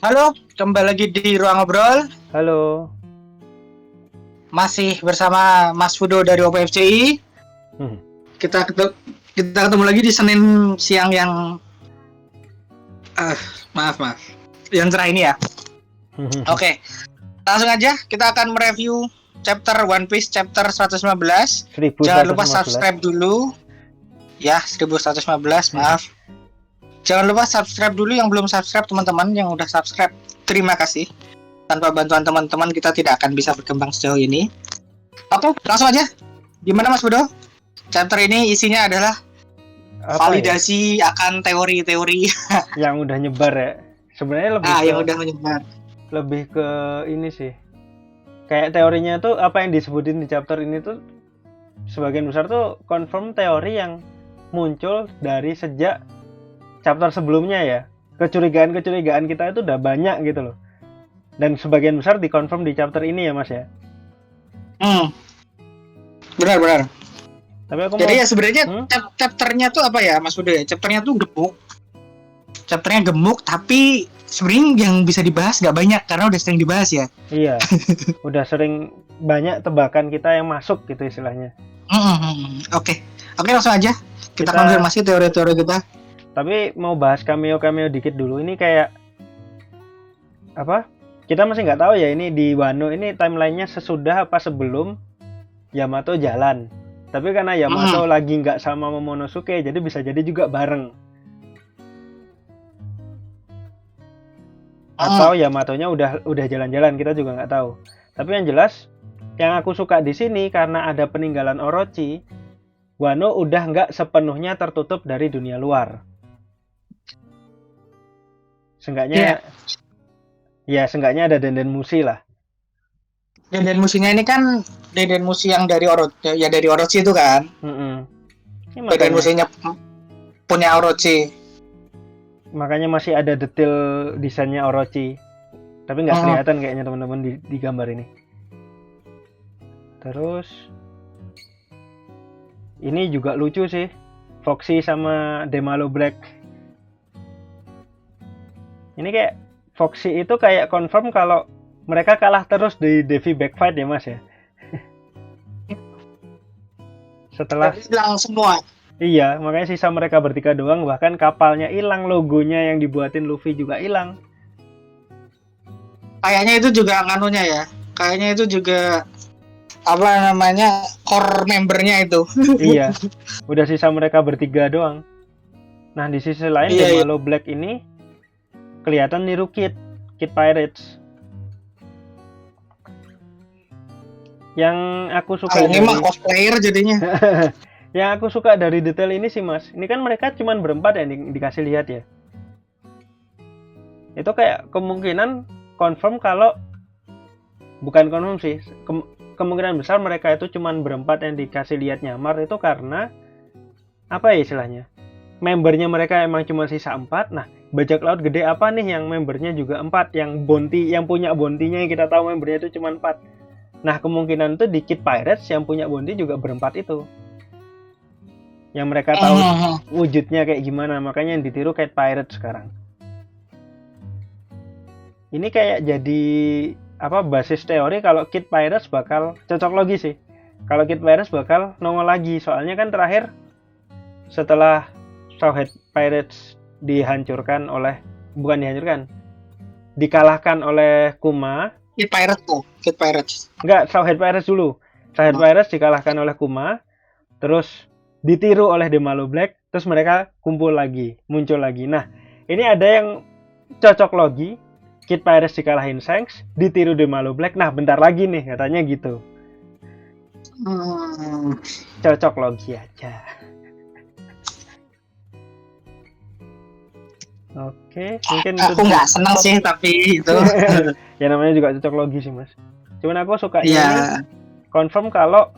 Halo, kembali lagi di Ruang Ngobrol. Halo. Masih bersama Mas Fudo dari OPFCI. Hmm. Kita ketemu lagi di Senin siang yang maaf. Yang cerah ini ya. Oke. Langsung aja kita akan mereview chapter One Piece chapter 115. 1115. Jangan lupa subscribe dulu. Ya, 1115, maaf. Jangan lupa subscribe dulu yang belum subscribe, teman-teman. Yang udah subscribe, terima kasih. Tanpa bantuan teman-teman kita tidak akan bisa berkembang sejauh ini. Oke, langsung aja. Gimana Mas Budo? Chapter ini isinya adalah validasi akan teori-teori yang udah nyebar ya. Sebenarnya lebih yang udah menyebar. Lebih ke ini sih. Kayak teorinya tuh apa yang disebutin di chapter ini tuh sebagian besar tuh confirm teori yang muncul dari sejak chapter sebelumnya ya. Kecurigaan kita itu udah banyak gitu loh. Dan sebagian besar dikonfirm di chapter ini ya Mas ya. Benar. Tapi aku jadi ya sebenarnya chapternya tuh apa ya Mas Budo ya? Chapternya tuh gemuk. Chapternya gemuk tapi sebenarnya yang bisa dibahas nggak banyak karena udah sering dibahas ya. Iya. Udah sering banyak tebakan kita yang masuk gitu istilahnya. Oke, langsung aja kita konfirmasi teori-teori kita. Tapi mau bahas cameo dikit dulu. Ini kayak apa? Kita masih nggak tahu ya ini di Wano ini timelinenya sesudah apa sebelum Yamato jalan. Tapi karena Yamato lagi nggak sama Momonosuke, jadi bisa jadi juga bareng. Atau Yamatonya udah jalan-jalan, kita juga nggak tahu. Tapi yang jelas, yang aku suka di sini karena ada peninggalan Orochi, Wano udah nggak sepenuhnya tertutup dari dunia luar. Seenggaknya ada Denden Mushi lah. Denden Mushinya ini kan Denden Mushi yang dari Orochi itu kan. Denden Mushinya punya Orochi. Makanya masih ada detail desainnya Orochi. Tapi nggak kelihatan kayaknya teman-teman di gambar ini. Terus ini juga lucu sih. Foxy sama Demalo Black. Ini kayak Foxy itu kayak confirm kalau mereka kalah terus di Devi Backfight ya Mas ya. Setelah hilang semua. Iya, makanya sisa mereka bertiga doang, bahkan kapalnya hilang, logonya yang dibuatin Luffy juga hilang. Kayaknya itu juga nganunya ya. Kayaknya itu juga apa namanya core membernya itu. Iya, udah sisa mereka bertiga doang. Nah di sisi lain Demalo Black ini kelihatan niru Kid Pirates. Yang aku suka ini mah cosplayer jadinya. Yang aku suka dari detail ini sih Mas, ini kan mereka cuma berempat ya dikasih lihat ya. Itu kayak kemungkinan confirm kalau bukan confirm sih, kemungkinan besar mereka itu cuma berempat yang dikasih lihat nyamar itu karena apa ya istilahnya? Membernya mereka emang cuma sisa 4. Nah, bajak laut gede apa nih yang membernya juga 4, yang punya bounty-nya yang kita tahu membernya itu cuma 4. Nah, kemungkinan itu di Kid Pirates yang punya bounty juga berempat itu. Yang mereka tahu wujudnya kayak gimana, makanya yang ditiru Kid Pirates sekarang. Ini kayak jadi basis teori kalau Kid Pirates bakal cocok logi sih. Kalau Kid Pirates bakal nongol lagi, soalnya kan terakhir setelah Shawhead Pirates dikalahkan oleh Kuma. Kid Pirates. Enggak, Shawhead Pirates dulu. Shawhead Pirates dikalahkan oleh Kuma, terus ditiru oleh Demalo Black, terus mereka muncul lagi. Nah, ini ada yang cocok logi. Kid Pirates dikalahin Shanks, ditiru Demalo Black. Nah, bentar lagi nih katanya gitu. Cocok logi aja. Oke, mungkin aku nggak senang sih tapi itu. Ya namanya juga cocok logi sih Mas. Cuman aku suka ini confirm kalau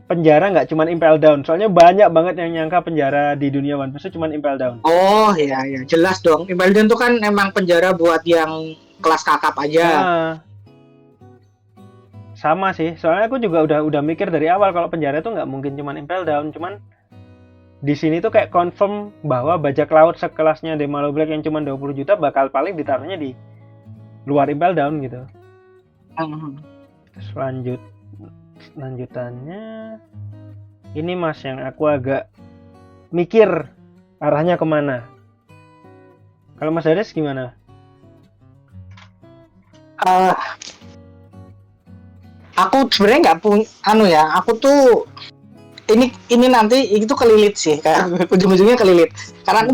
penjara nggak cuma Impel Down, soalnya banyak banget yang nyangka penjara di dunia One Piece itu cuma Impel Down. Oh iya, jelas dong. Impel Down itu kan emang penjara buat yang kelas kakap aja. Sama sih, soalnya aku juga udah mikir dari awal kalau penjara itu nggak mungkin cuma Impel Down, cuman di sini tuh kayak confirm bahwa bajak laut sekelasnya Demalo Black yang cuma 20 juta bakal paling ditaruhnya di luar Impel Down gitu. Terus lanjutannya ini Mas yang aku agak mikir arahnya kemana. Kalau Mas Haris gimana? Aku sebenarnya nggak punya aku tuh ini nanti itu kelilit sih, kayak ujung-ujungnya kelilit. Karena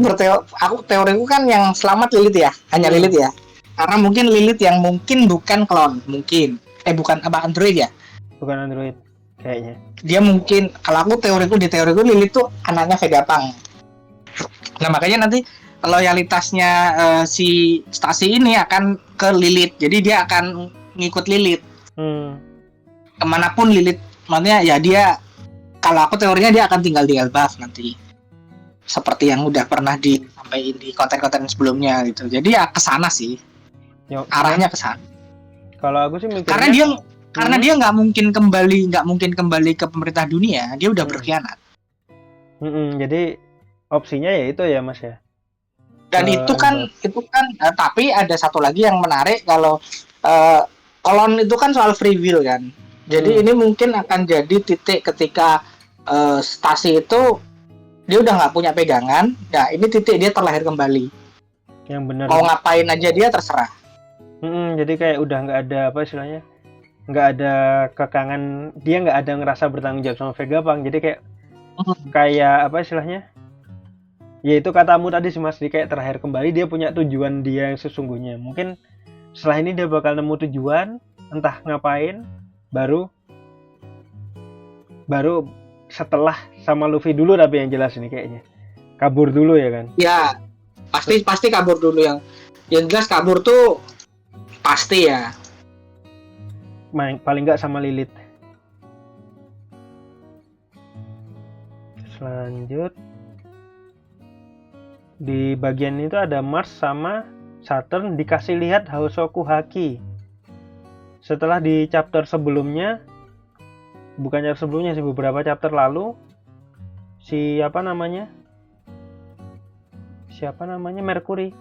aku teoriku kan yang selamat Lilith ya, hanya Lilith ya. Karena mungkin Lilith yang mungkin bukan klon, bukan apa Android ya? Bukan Android kayaknya. Dia mungkin, kalau aku di teoriku Lilith tuh anaknya Vegapunk. Nah makanya nanti loyalitasnya si Stasi ini akan ke Lilith, jadi dia akan ngikut Lilith. Kemanapun Lilith, makanya ya dia, kalau aku teorinya dia akan tinggal di Elbaf nanti, seperti yang udah pernah disampaikan di konten-konten sebelumnya gitu. Jadi ya kesana sih, arahnya kesana. Kalau aku sih mikirnya karena dia nggak mungkin kembali ke pemerintah dunia, dia udah berkhianat. Jadi opsinya ya itu ya Mas ya. Dan itu kan tapi ada satu lagi yang menarik, kalau kolon itu kan soal free will kan. Jadi ini mungkin akan jadi titik ketika Stasi itu dia udah nggak punya pegangan. Nah ini titik dia terlahir kembali. Yang benar. Mau ngapain aja dia terserah. Jadi kayak udah nggak ada apa istilahnya, nggak ada kekangan, dia nggak ada ngerasa bertanggung jawab sama Vegapunk. Jadi kayak apa istilahnya? Ya itu katamu tadi sih Mas, dia kayak terlahir kembali, dia punya tujuan dia yang sesungguhnya. Mungkin setelah ini dia bakal nemu tujuan, entah ngapain, baru setelah sama Luffy dulu, tapi yang jelas ini kayaknya kabur dulu ya kan? Ya pasti kabur dulu, yang jelas kabur tuh pasti ya. Paling nggak sama Lilith. Lanjut di bagian itu ada Mars sama Saturn dikasih lihat Housoku Haki. Setelah di chapter sebelumnya, bukan chapter sebelumnya sih, beberapa chapter lalu, siapa namanya Mercury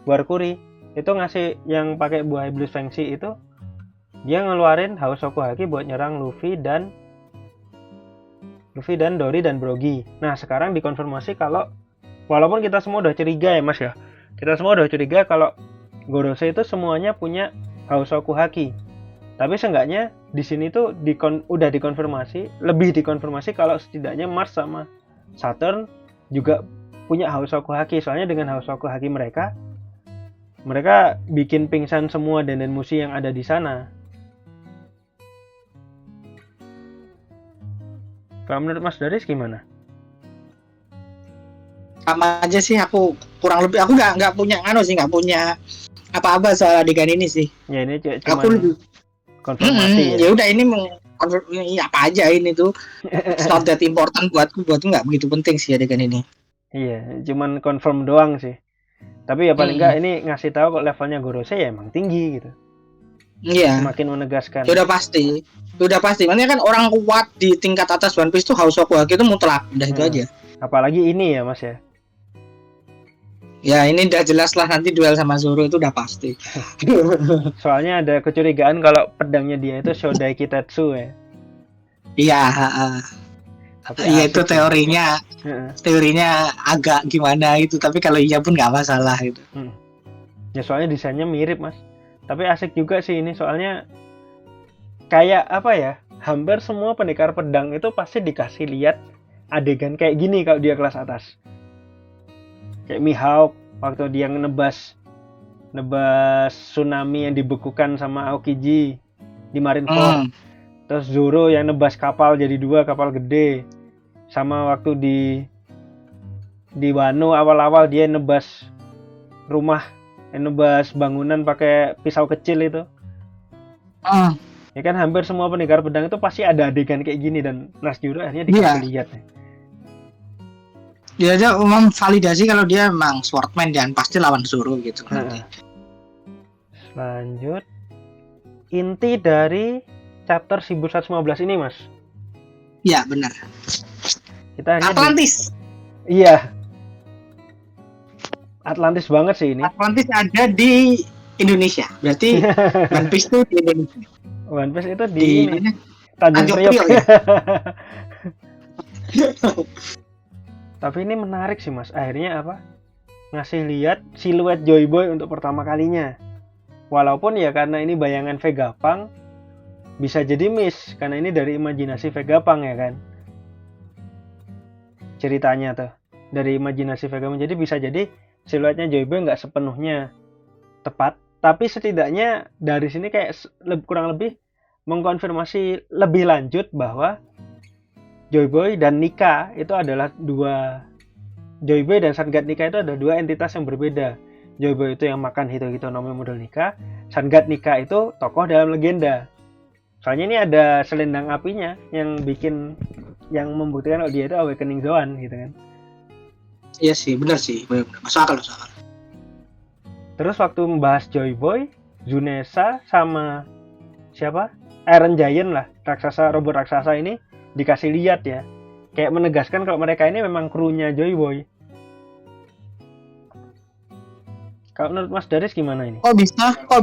itu ngasih yang pakai buah iblis Fengsi itu, dia ngeluarin Housoku Haki buat nyerang Luffy dan Dory dan Brogy. Nah sekarang dikonfirmasi kalau, walaupun kita semua udah curiga ya Mas ya, kita semua udah curiga kalau Gorosei itu semuanya punya Housoku Haki. Tapi seenggaknya di sini tuh udah dikonfirmasi, lebih dikonfirmasi kalau setidaknya Mars sama Saturn juga punya Housoku Haki. Soalnya dengan Housoku Haki mereka bikin pingsan semua Denden Mushi yang ada di sana. Kalau menurut Mas Daris gimana? Sama aja sih, aku kurang lebih, aku nggak punya apa-apa soal adegan ini sih. Ya ini cuma konfirmasi ya udah, ini apa aja ini tuh. It's not that important buatku nggak begitu penting sih adegan ini. Iya, cuman confirm doang sih. Tapi ya paling nggak ini ngasih tahu kok levelnya Gorosei ya emang tinggi gitu. Iya. Semakin menegaskan. Udah pasti. Makanya kan orang kuat di tingkat atas One Piece tuh Housoku Haki itu mutlak, udah itu aja. Apalagi ini ya Mas ya. Ya ini udah jelas lah, nanti duel sama Zoro itu udah pasti. Soalnya ada kecurigaan kalau pedangnya dia itu Shodai Kitetsu ya. Iya, iya itu teorinya. Teorinya agak gimana itu, tapi kalau iya pun nggak masalah gitu. Ya soalnya desainnya mirip Mas. Tapi asik juga sih ini, soalnya kayak apa ya, hampir semua pendekar pedang itu pasti dikasih lihat adegan kayak gini kalau dia kelas atas. Kayak Mihawk waktu dia nebas tsunami yang dibekukan sama Aokiji di Marineford. Terus Zoro yang nebas kapal jadi 2 kapal gede. Sama waktu di Wano awal-awal dia nebas bangunan pakai pisau kecil itu. Ya kan hampir semua pendekar pedang itu pasti ada adegan kayak gini, dan Nasjuro akhirnya dikasih lihat. Dia aja validasi kalau dia emang swordman dan pasti lawan Zoro gitu. Lanjut, inti dari chapter 1115 ini Mas. Iya benar. Kita hanya Atlantis. Iya, Atlantis banget sih ini. Atlantis ada di Indonesia. Berarti One Piece itu di Indonesia. One Piece itu di Di ini mana? Tanjung Tanjung Priok. Priok ya. Tapi ini menarik sih Mas. Akhirnya apa? Ngasih lihat siluet Joy Boy untuk pertama kalinya. Walaupun ya karena ini bayangan Vegapunk, bisa jadi miss karena ini dari imajinasi Vegapunk ya kan. Ceritanya tuh dari imajinasi Vegapunk, jadi bisa jadi siluetnya Joy Boy nggak sepenuhnya tepat, tapi setidaknya dari sini kayak kurang lebih mengkonfirmasi lebih lanjut bahwa Joy Boy dan Nika itu adalah Joy Boy dan Sun God Nika itu adalah dua entitas yang berbeda. Joy Boy itu yang makan Hito-Hito Nomi model Nika, Sun God Nika itu tokoh dalam legenda. Soalnya ini ada selendang apinya yang membuktikan kalau dia itu Awakening Zoan gitu kan. Iya sih, benar sih. Benar. Masuk akal. Terus waktu membahas Joy Boy, Zunesa sama siapa? Iron Giant lah, robot raksasa ini dikasih lihat ya. Kayak menegaskan kalau mereka ini memang krunya Joy Boy. Kalau menurut Mas Daris gimana ini? Kok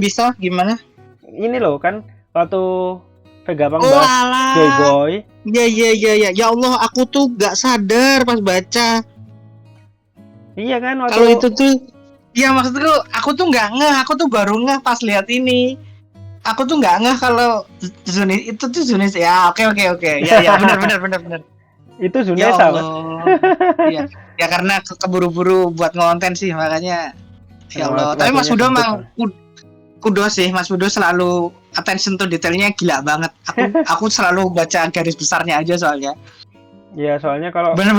bisa? Gimana? Ini loh kan waktu Vegapunk bahas Joy Boy. Iya. Ya Allah, aku tuh gak sadar pas baca. Iya kan waktu Kalau itu tuh, ya maksudku, aku tuh nggak ngeh. Aku tuh baru ngeh pas lihat ini. Aku tuh nggak ngeh kalau itu tuh Zunis. Ya oke. Ya benar. itu Ya Zunesa Mas. Allah. Ya karena keburu-buru buat ngonten sih makanya. Ya Allah. Tapi Mas Udo emang kudos sih. Mas Udo selalu attention to detailnya gila banget. Aku selalu baca garis besarnya aja soalnya. Ya soalnya kalau Bener.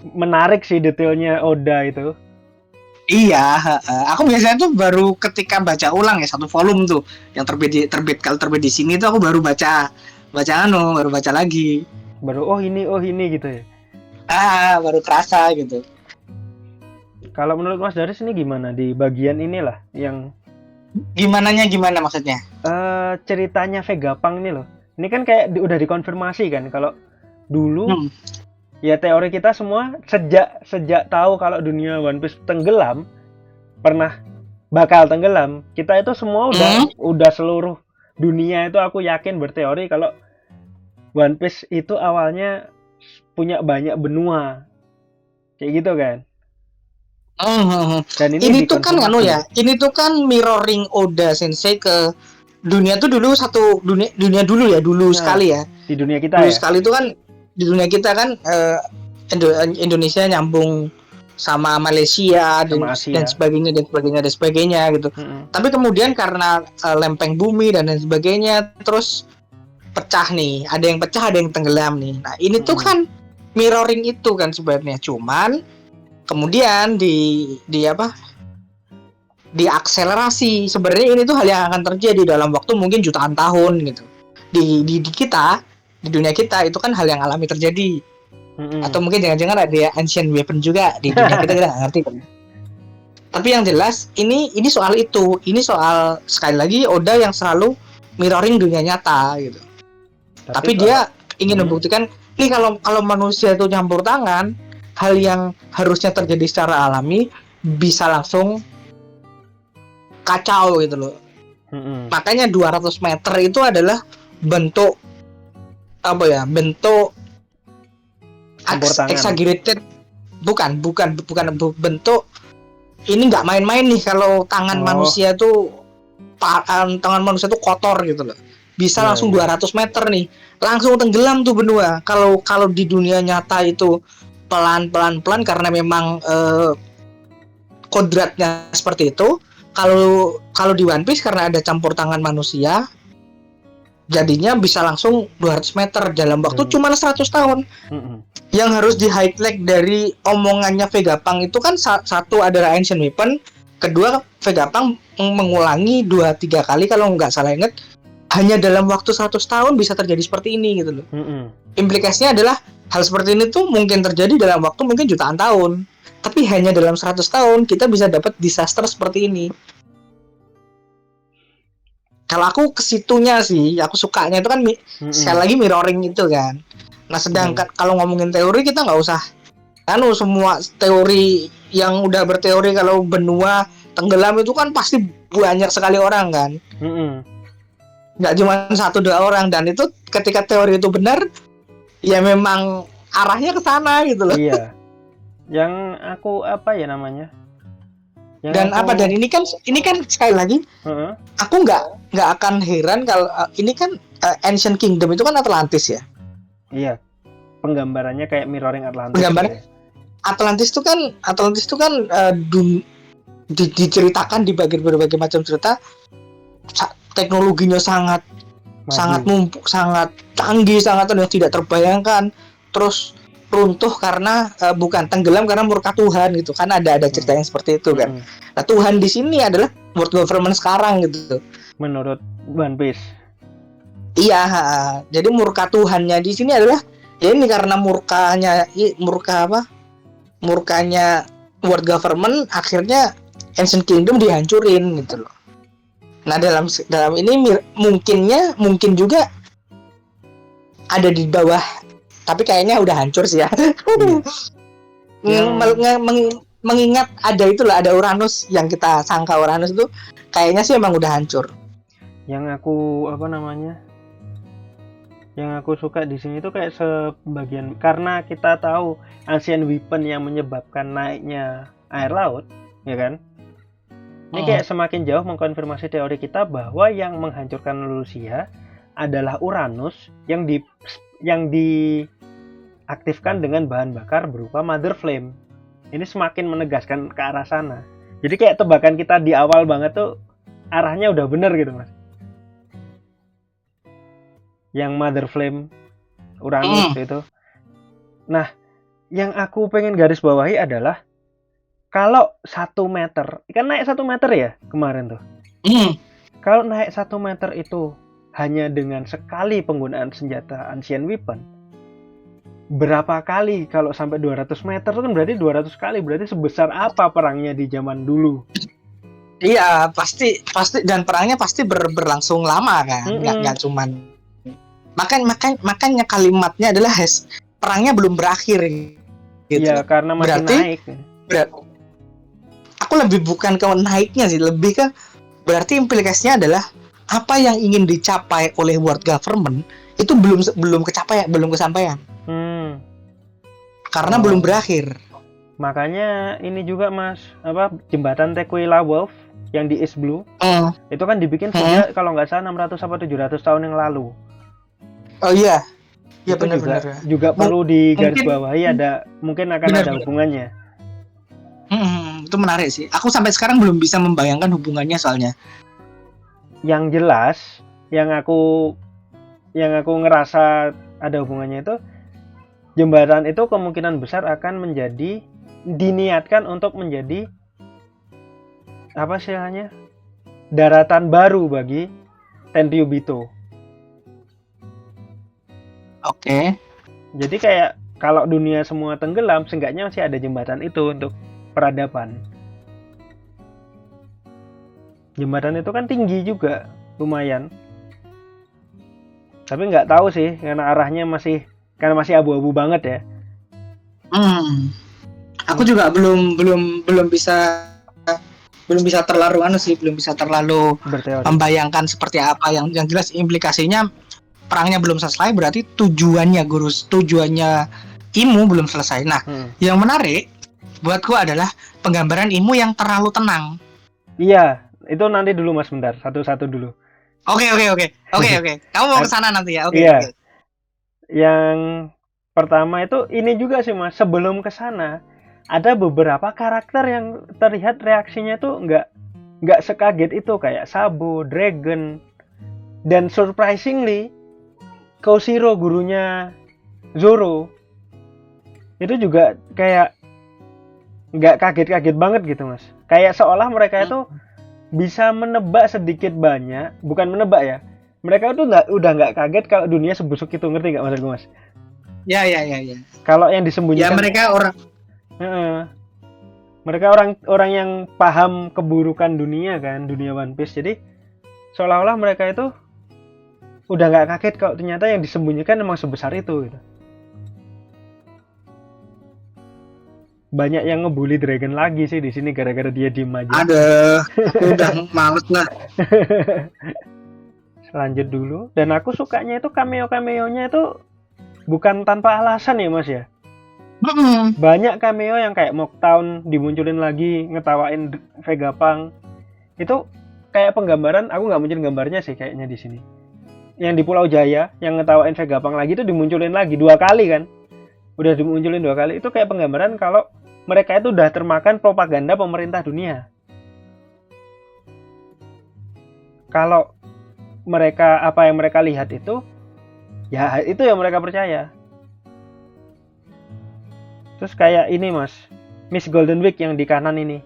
menarik sih detailnya Oda itu. Iya, aku biasanya tuh baru ketika baca ulang ya satu volume tuh yang terbit di sini tuh aku baru baca lagi. Baru oh ini gitu ya. Baru kerasa gitu. Kalau menurut Mas Daris ini gimana di bagian inilah yang Gimana maksudnya? ceritanya Vegapunk ini loh. Ini kan kayak udah dikonfirmasi kan kalau dulu ya teori kita semua sejak tahu kalau dunia One Piece bakal tenggelam, kita itu semua udah seluruh dunia itu aku yakin berteori kalau One Piece itu awalnya punya banyak benua. Kayak gitu kan. Dan ini tuh kan ini tuh kan mirroring Oda Sensei ke dunia tuh dulu dunia dulu sekali ya. Di dunia kita dulu ya. Sekali itu kan di dunia kita kan Indonesia nyambung sama Malaysia dan sebagainya gitu. Tapi kemudian karena lempeng bumi dan sebagainya terus pecah nih. Ada yang pecah, ada yang tenggelam nih. Nah, ini tuh kan mirroring itu kan sebenarnya. Cuman kemudian diakselerasi. Sebenarnya ini tuh hal yang akan terjadi dalam waktu mungkin jutaan tahun gitu. Di kita, di dunia kita itu kan hal yang alami terjadi. Atau mungkin jangan-jangan ada ancient weapon juga di dunia kita nggak ngerti kan. Tapi yang jelas ini soal itu. Ini soal sekali lagi Oda yang selalu mirroring dunia nyata gitu. Tapi dia ingin membuktikan ini kalau manusia itu campur tangan, hal yang harusnya terjadi secara alami bisa langsung kacau gitu loh. Makanya 200 meter itu adalah bentuk bentuk exaggerated, bukan bentuk ini nggak main-main nih kalau tangan manusia tuh kotor gitu loh. Bisa langsung 200 meter nih, langsung tenggelam tuh benua. Kalau di dunia nyata itu pelan karena memang kodratnya seperti itu. Kalau di One Piece karena ada campur tangan manusia, jadinya bisa langsung 200 meter dalam waktu cuma 100 tahun. Yang harus di highlight dari omongannya Vegapunk itu kan satu adalah ancient weapon, kedua Vegapunk mengulangi 2-3 kali kalau nggak salah ingat, hanya dalam waktu 100 tahun bisa terjadi seperti ini gitu loh. Implikasinya adalah hal seperti ini tuh mungkin terjadi dalam waktu mungkin jutaan tahun, tapi hanya dalam 100 tahun kita bisa dapat disaster seperti ini. Kalau aku kesitunya sih, aku sukanya itu kan sekali lagi mirroring itu kan. Nah sedangkan kalau ngomongin teori kita nggak usah semua teori yang udah berteori kalau benua tenggelam itu kan pasti banyak sekali orang kan. Nggak cuma 1-2 orang, dan itu ketika teori itu benar ya memang arahnya ke sana gitu loh. Iya. Yang aku apa ya namanya? Dan ini kan sekali lagi aku nggak akan heran kalau ini kan Ancient Kingdom itu kan Atlantis ya. Iya. Penggambarannya kayak mirroring Atlantis. Atlantis itu kan diceritakan di berbagai macam cerita, teknologinya sangat mumpuk, sangat canggih, sangat tidak terbayangkan, terus runtuh karena bukan tenggelam karena murka Tuhan gitu kan, ada cerita yang seperti itu kan. Nah, Tuhan di sini adalah world government sekarang gitu menurut One Piece. Iya, jadi murka Tuhannya di sini adalah ya ini karena murkanya world government, akhirnya Ancient Kingdom dihancurin gitu loh. Nah, dalam ini mungkin juga ada di bawah, tapi kayaknya udah hancur sih ya. Mengingat ada Uranus, yang kita sangka Uranus itu kayaknya sih emang udah hancur. Yang aku suka di sini tuh kayak sebagian, karena kita tahu Ancient Weapon yang menyebabkan naiknya air laut, ya kan? Ini kayak semakin jauh mengkonfirmasi teori kita bahwa yang menghancurkan Lucia adalah Uranus yang diaktifkan dengan bahan bakar berupa Mother Flame. Ini semakin menegaskan ke arah sana. Jadi kayak tebakan kita di awal banget tuh arahnya udah bener gitu, Mas. Yang Mother Flame Uranus itu. Nah, yang aku pengen garis bawahi adalah kalau 1 meter, kan naik 1 meter ya kemarin tuh. Kalau naik 1 meter itu hanya dengan sekali penggunaan senjata Ancient Weapon, berapa kali kalau sampai 200 meter itu kan berarti 200 kali, berarti sebesar apa perangnya di zaman dulu. Iya, pasti dan perangnya pasti berlangsung lama kan, nggak cuman makanya kalimatnya adalah perangnya belum berakhir gitu. Iya, karena masih naik. Aku lebih bukan ke naiknya sih, lebih ke berarti implikasinya adalah apa yang ingin dicapai oleh world government itu belum kesampaian. Karena belum berakhir. Makanya ini juga, Mas, jembatan Tequila Wolf yang di East Blue itu kan dibikin sejak kalau nggak salah 600 atau 700 tahun yang lalu. Oh iya. Iya, benar. Juga perlu digarisbawahi, mungkin akan ada hubungannya. Itu menarik sih. Aku sampai sekarang belum bisa membayangkan hubungannya soalnya. Yang jelas, yang aku ngerasa ada hubungannya itu, jembatan itu kemungkinan besar akan diniatkan untuk menjadi apa istilahnya, daratan baru bagi Tenryubito. Oke. Jadi kayak kalau dunia semua tenggelam, seenggaknya masih ada jembatan itu untuk peradaban. Jembatan itu kan tinggi juga, lumayan. Tapi nggak tahu sih, karena arahnya masih abu-abu banget ya. Aku juga belum bisa terlalu belum bisa terlalu berteori, membayangkan seperti apa. Yang jelas implikasinya perangnya belum selesai, berarti tujuannya Imu belum selesai. Nah, yang menarik buatku adalah penggambaran Imu yang terlalu tenang. Iya, itu nanti dulu, Mas, bentar, satu-satu dulu. Oke. Kamu mau ke sana nanti ya? Oke. Iya. Yang pertama itu ini juga sih, Mas. Sebelum ke sana, ada beberapa karakter yang terlihat reaksinya tuh nggak sekaget itu, kayak Sabo, Dragon, dan surprisingly Koshiro, gurunya Zoro, itu juga kayak nggak kaget-kaget banget gitu, Mas. Kayak seolah mereka itu bisa menebak sedikit banyak, bukan menebak ya. Mereka tuh udah nggak kaget kalau dunia sebusuk itu, ngerti nggak maksudku, Mas? Ya. Kalau yang disembunyikan. Ya, mereka orang yang paham keburukan dunia kan, dunia One Piece. Jadi seolah-olah mereka itu udah nggak kaget kalau ternyata yang disembunyikan emang sebesar itu gitu. banyak yang ngebully Dragon lagi sih di sini gara-gara dia diem aja. Ada, aku udah males lah. Lanjut dulu. Dan aku sukanya itu cameo-cameonya itu bukan tanpa alasan ya Mas ya. Banyak cameo yang kayak Mocktown dimunculin lagi, ngetawain Vegapunk. Itu kayak penggambaran, aku nggak munculin gambarnya sih kayaknya di sini. Yang di Pulau Jaya, yang ngetawain Vegapunk lagi itu dimunculin lagi 2 kali kan. Udah dimunculin 2 kali, itu kayak penggambaran kalau mereka itu udah termakan propaganda pemerintah dunia. Kalau mereka, apa yang mereka lihat itu, ya itu yang mereka percaya. Terus kayak ini Mas, Miss Golden Week yang di kanan ini.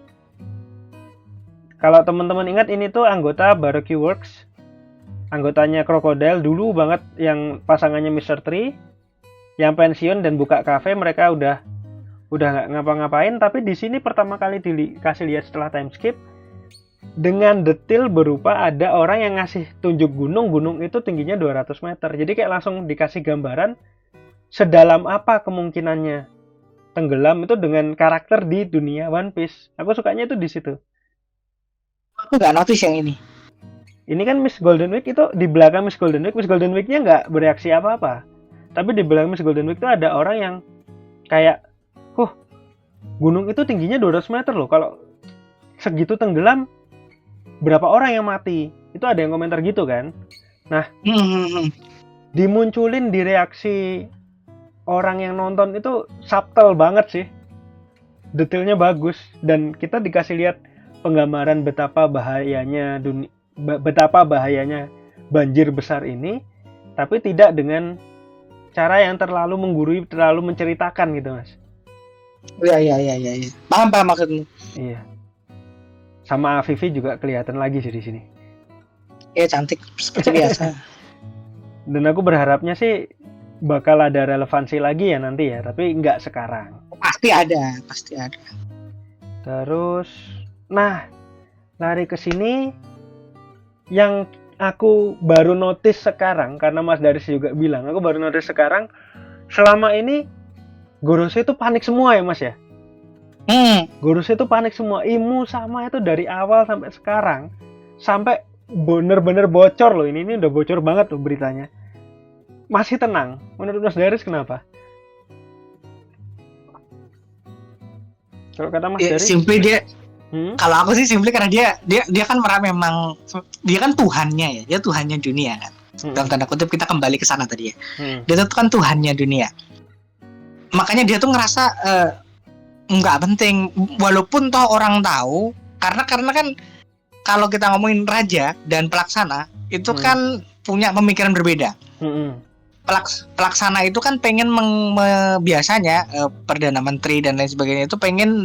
Kalau teman-teman ingat, ini tuh anggota Baroque Works, anggotanya Crocodile dulu banget, yang pasangannya Mr. Tree, yang pensiun dan buka cafe. Mereka udah nggak ngapa-ngapain, tapi di sini pertama kali dikasih lihat setelah time skip dengan detail berupa ada orang yang ngasih tunjuk gunung itu tingginya 200 meter. Jadi kayak langsung dikasih gambaran sedalam apa kemungkinannya tenggelam itu dengan karakter di dunia One Piece. Aku sukanya itu di situ. Aku nggak notice yang ini. Ini kan Miss Golden Week itu di belakang Miss Golden Week-nya nggak bereaksi apa-apa. Tapi di belakang Miss Golden Week itu ada orang yang kayak, gunung itu tingginya 200 meter loh. Kalau segitu tenggelam, berapa orang yang mati? Itu ada yang komentar gitu kan. Nah, dimunculin di reaksi orang yang nonton itu subtle banget sih. Detailnya bagus. Dan kita dikasih lihat penggambaran betapa bahayanya banjir besar ini, tapi tidak dengan cara yang terlalu menggurui, terlalu menceritakan gitu Mas. Iya. Paham maksudmu. Iya. Sama Vivi juga kelihatan lagi sih di sini. Iya, cantik seperti biasa. Dan aku berharapnya sih bakal ada relevansi lagi ya nanti ya, tapi nggak sekarang. Pasti ada. Terus, nah, lari ke sini yang aku baru notice sekarang, karena Mas Daris juga bilang, aku baru notice sekarang, selama ini Gorosei itu panik semua ya Mas ya? Gorosei itu panik semua. Imu sama itu dari awal sampai sekarang, sampai bener-bener bocor loh, ini udah bocor banget loh beritanya. Masih tenang. Menurut Mas Daris kenapa? Kalau kata Mas Daris, simply dia. Kalau aku sih simply karena dia kan memang dia kan Tuhannya ya. Dia Tuhannya dunia kan. Dalam tanda kutip, kita kembali ke sana tadi ya. Dia tuh kan Tuhannya dunia. Makanya dia tuh ngerasa nggak penting, walaupun toh orang tahu, karena kan kalau kita ngomongin raja dan pelaksana itu kan punya pemikiran berbeda. Pelaksana itu kan pengen biasanya Perdana Menteri dan lain sebagainya itu pengen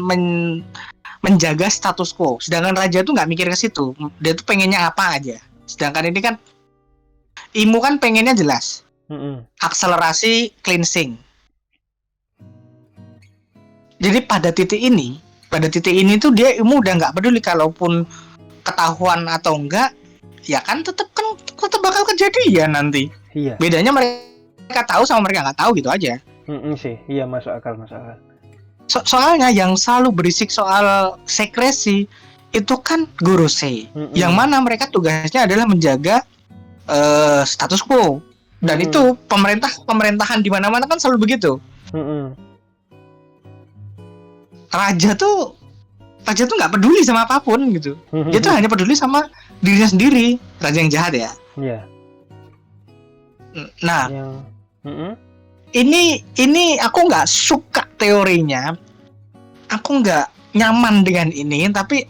menjaga status quo, sedangkan raja tuh nggak mikir ke situ. Dia tuh pengennya apa aja. Sedangkan ini kan Imu kan pengennya jelas, akselerasi cleansing. Jadi pada titik ini tuh dia Imu udah nggak peduli kalaupun ketahuan atau enggak, ya kan tetap bakal kejadian nanti. Iya. Bedanya mereka tahu sama mereka nggak tahu gitu aja. Sih, iya, masuk akal. Soalnya yang selalu berisik soal sekresi itu kan Gorosei, yang mana mereka tugasnya adalah menjaga status quo, dan itu pemerintahan di mana-mana kan selalu begitu. Raja tuh nggak peduli sama apapun gitu. Dia tuh hanya peduli sama dirinya sendiri. Raja yang jahat ya. Iya. Nah, ini aku nggak suka teorinya. Aku nggak nyaman dengan ini. Tapi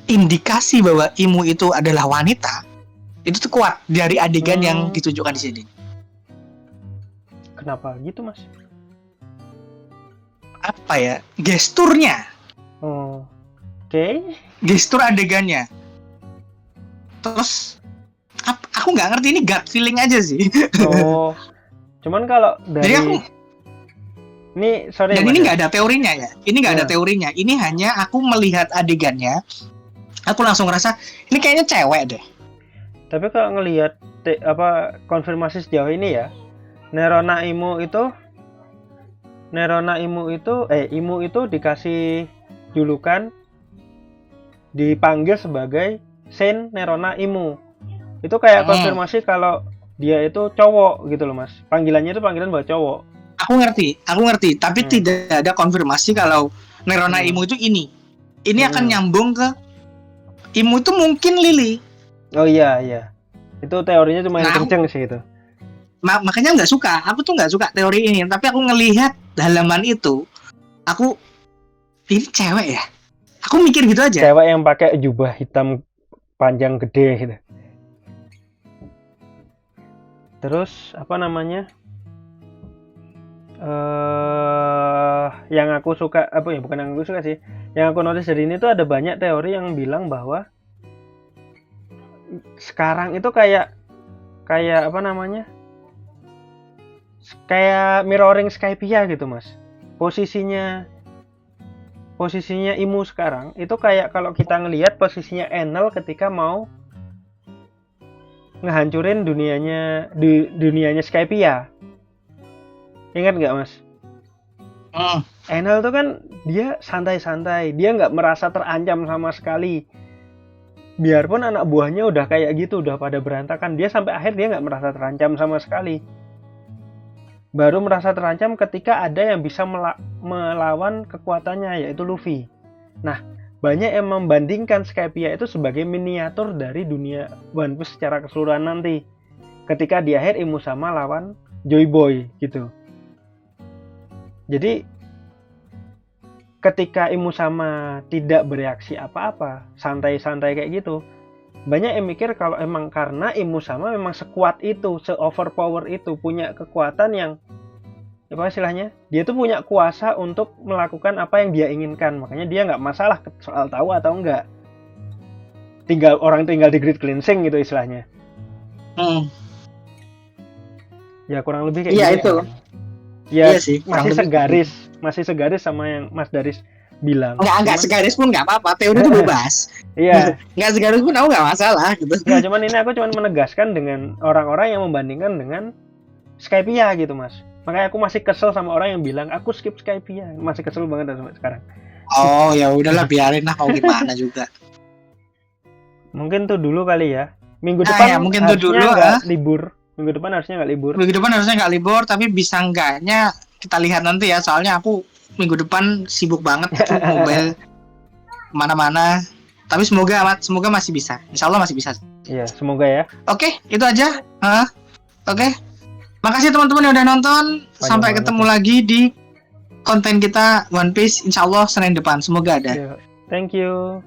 indikasi bahwa Imu itu adalah wanita itu tuh kuat dari adegan yang ditunjukkan di sini. Kenapa gitu Mas? Apa ya, gesturnya. Oke. Gestur adegannya. Terus aku nggak ngerti, ini gut feeling aja sih. Cuman kalau dari ini nggak ada teorinya ya. Ini nggak ada teorinya. Ini hanya aku melihat adegannya, aku langsung ngerasa ini kayaknya cewek deh. Tapi kalau ngelihat konfirmasi sejauh ini ya, Nerona Imu itu Nerona Imu itu dikasih julukan, dipanggil sebagai Saint Nerona Imu. Itu kayak konfirmasi kalau dia itu cowok gitu loh Mas. Panggilannya itu panggilan buat cowok. Aku ngerti, tapi tidak ada konfirmasi kalau Nerona Imu itu ini. Ini akan nyambung ke Imu itu mungkin Lily. Oh iya. Itu teorinya cuma yang kenceng sih itu. Makanya aku tuh nggak suka teori ini, tapi aku ngelihat halaman itu, ini cewek ya? Aku mikir gitu aja. Cewek yang pakai jubah hitam panjang gede gitu. Terus apa namanya? Yang aku suka bukan yang aku suka sih. Yang aku notice dari ini tuh ada banyak teori yang bilang bahwa sekarang itu kayak apa namanya? Kayak mirroring Skypiea gitu Mas. Posisinya Imu sekarang itu kayak kalau kita ngelihat posisinya Enel ketika mau ngehancurin dunianya Skypiea. Ingat nggak Mas? Enel tuh kan dia santai-santai, dia nggak merasa terancam sama sekali. Biarpun anak buahnya udah kayak gitu, udah pada berantakan, dia sampai akhir dia nggak merasa terancam sama sekali. Baru merasa terancam ketika ada yang bisa melawan kekuatannya, yaitu Luffy. Nah, banyak yang membandingkan Skypiea itu sebagai miniatur dari dunia One Piece secara keseluruhan nanti. Ketika di akhir Imu sama lawan Joy Boy gitu. Jadi ketika Imu sama tidak bereaksi apa-apa, santai-santai kayak gitu, banyak yang mikir kalau emang karena Imu sama memang sekuat itu, se-overpower itu, punya kekuatan yang apa istilahnya, dia tuh punya kuasa untuk melakukan apa yang dia inginkan, makanya dia nggak masalah soal tahu atau enggak, tinggal di grid cleansing gitu istilahnya. Ya kurang lebih kayak gitu itu. Ya iya sih, masih segaris sama yang Mas Daris bilang. Nggak segaris pun nggak apa-apa, teori itu bebas. Iya. Nggak segaris pun aku nggak masalah gitu. Ya cuman ini aku menegaskan dengan orang-orang yang membandingkan dengan Skypiea gitu Mas. Makanya aku masih kesel sama orang yang bilang aku skip Skypiea, masih kesel banget sampai sekarang. Oh ya udahlah, biarin lah, mau gimana juga. Mungkin tuh dulu kali ya. Minggu depan mungkin tuh dulu libur. Minggu depan harusnya nggak libur. Tapi bisa enggaknya kita lihat nanti ya. Soalnya aku minggu depan sibuk banget gitu, mobile mana-mana. Tapi semoga masih bisa. Insya Allah masih bisa. Iya, semoga ya. Oke, itu aja. Oke. Makasih teman-teman yang udah nonton. Sampai ketemu lagi di konten kita One Piece. Insya Allah Senin depan. Semoga ada. Thank you.